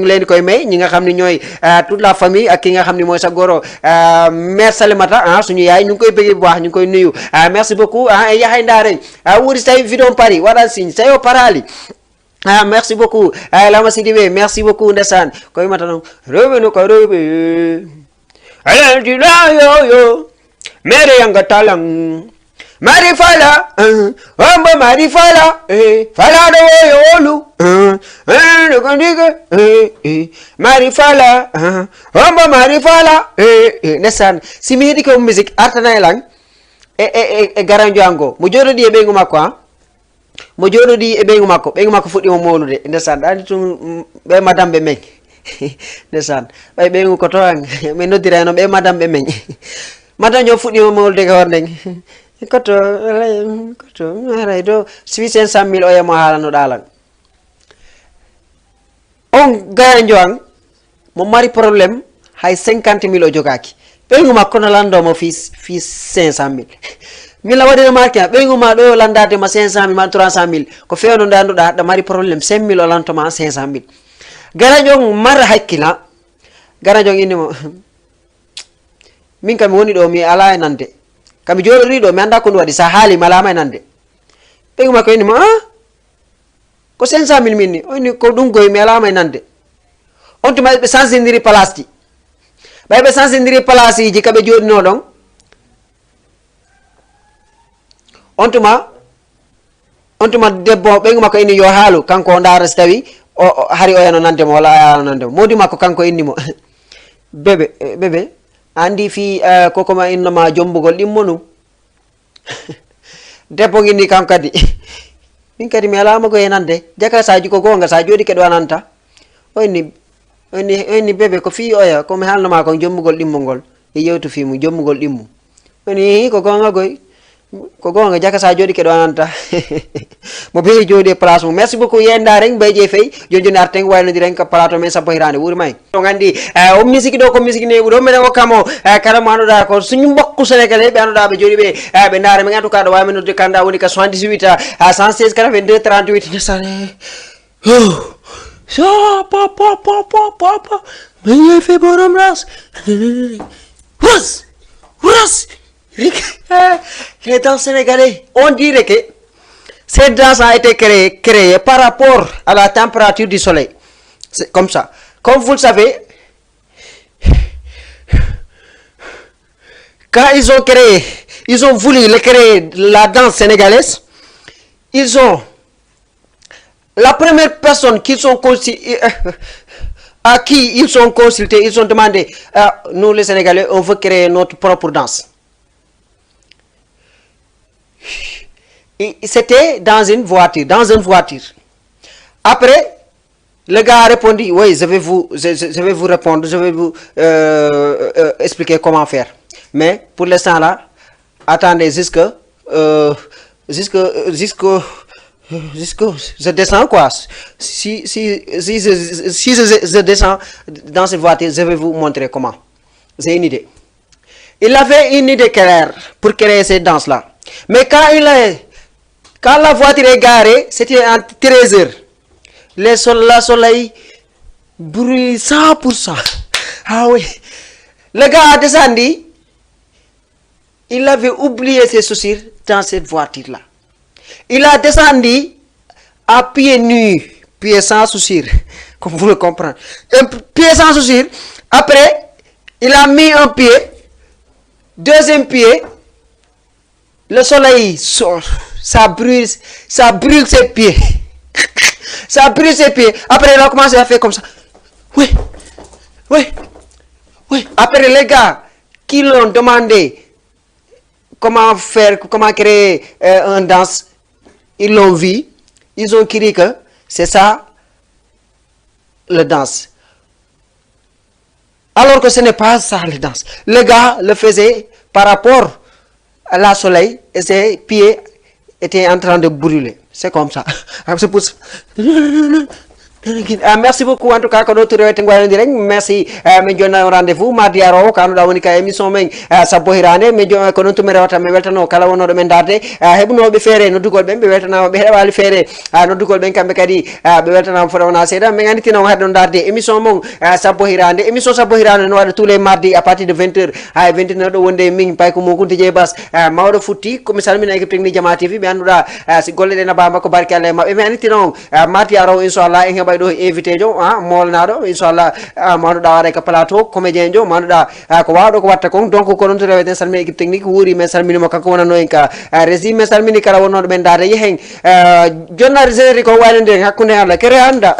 leen koy may ñi nga xamni ñoy toute la famille ak ki nga xamni moy sagoro mère Salimata suñu yaay ñu koy bëgg bu baax ñu koy nuyu merci beaucoup yahay ndare wuri say vidéo pari wala signe sayo parali merci beaucoup Lama Sidibe merci beaucoup ndesan koy matano rewenu ko rewe ala dina yo mere yanga talang mari fala omba mari fala fala do yolu mari fala omba mari fala ndesan simidi ko musique artana lang e garanjo ango mo jododi e ɓeygu makko mo jododi e ɓeygu makko fuɗɗimo molude ndesan ɗani tum ɓe madame ɓe men ndesan ɓay ɓeygu ko to min noddirano ɓe madame ɓe men madame jo fuɗɗimo molude ko horndeng koto aray do 500 000 o yemo haalanoɗa lan on garanjo an mo mari probléme hay 50 000 o jogaki ɓeygu makko no landomo fi 500 000 mila waɗino maki ɓeygu ma ɗo landade ma 500 000 ma 300 000 ko fewno nde anduɗa aɗa mari probléme 5 000 o lantoma 500 000 garajon mara hakkila garajon indimo min kam mi woni ɗo mi ala e nande kami joɗori ɗo mi anda ko ɗum waɗi sa haali mi alama e nande ɓeygu makko indimo ko 500 000 minni oni ko ɗum goy mi alama e nande on tuma ɓe sensidiri place ji ɓayɓe sensidiri place ji kaɓe joɗino ɗon on tuma debbo ɓeygu makko inni yo haalu kanko ndara so tawi hari o yano nandemo walla ayano nandemo modi makko kanko innimo bebe andi fi kokoma innoma jombugol ɗimmo num debbo ginni kanko kadi min kadi mi alama ko henande jaka saji ko gonga sa joɗi keɗo ananta o inni bebe ko fi oya komi haalnoma kon jombugol ɗimmo ngol e yewtu fimu jombugol ɗimmu oni ko gonga goy ko gonga jaka sa joɗi keɗo ananta mo behi joɗi e place mum merci beaucoup yendaren mbayje fey joni arten waynodiren ko plateau men sappo hirande wuuri may to gandi o musique ɗo ko musique neɓu ɗo mbeɗen hokkamo kala mo anduɗa ko suñu mbokku sénégalais ɓe anduɗa ɓe jooɗi ɓe daara men en tout cas ɗo wawi men nodde kanda woni ka 78 116 82 38 nesane so papa mais fait borom ras les danses sénégalais, on dirait que cette danse a été créée par rapport à la température du soleil. C'est comme ça. Comme vous le savez, quand ils ont voulu créer la danse sénégalaise, la première personne à qui ils sont consultés, ils ont demandé, nous les Sénégalais, on veut créer notre propre danse. C'était dans une voiture. Après, le gars a répondu, oui, je vais vous répondre, je vais vous expliquer comment faire. Mais pour l'instant là, attendez jusque je descends quoi. Si je descends dans cette voiture, je vais vous montrer comment. C'est une idée. il avait une idée claire pour créer ces danses-là. Mais quand la voiture est garée, c'était à 13h. Le soleil brûle 100%. Ah oui. Le gars a descendu. Il avait oublié ses chaussures dans cette voiture-là. Il a descendu à pieds nus, pieds sans chaussures, comme vous le comprenez. Un pied sans chaussures. Après, il a mis un pied, deuxième pied. Le soleil, ça brûle ses pieds. Ça brûle ses pieds. Après, il a commencé à faire comme ça. Oui. Après, les gars qui l'ont demandé comment créer un danse, ils l'ont vu. Ils ont crié que c'est ça, le danse. Alors que ce n'est pas ça, le danse. Le gars le faisait par rapport à la soleil et ses pieds étaient en train de brûler. C'est comme ça. Merci beaucoup en tout cas ko do touré te ngoyandi rek merci mi jonna rendez-vous mardi aro kanu da woni ka émission men sabbo hirande mi jonna ko non to mi rewata mi weltano kala wonodo men darde hebnobe fere no dugol ben be weltana be hebali fere no dugol ben kambe kadi be weltana fo wona seda mi ngani tino heddo darde émission mon sabbo hirande émission sabbo hirande no wada tous les mardis à partir de 20h ay 21h do wonde min pay ko mo gunti je bas mawdo futti ko mi salmina équipe technique Jama TV be anduda si golle de na ba mako barkale ma be mi ngani tino mardi aro inshallah en do invité jo molnaɗo inchallah mawɗo wara ka plateau comédien jo mawɗa ko wawɗo ko watta kon donc ko non to reweten salmini équipe technique wuuri men salminimo kanko wonano en ka régime men salmini kala wonnoɗo ɓen dade yehen jonnade générique ko waynode hakkude Allah kere anda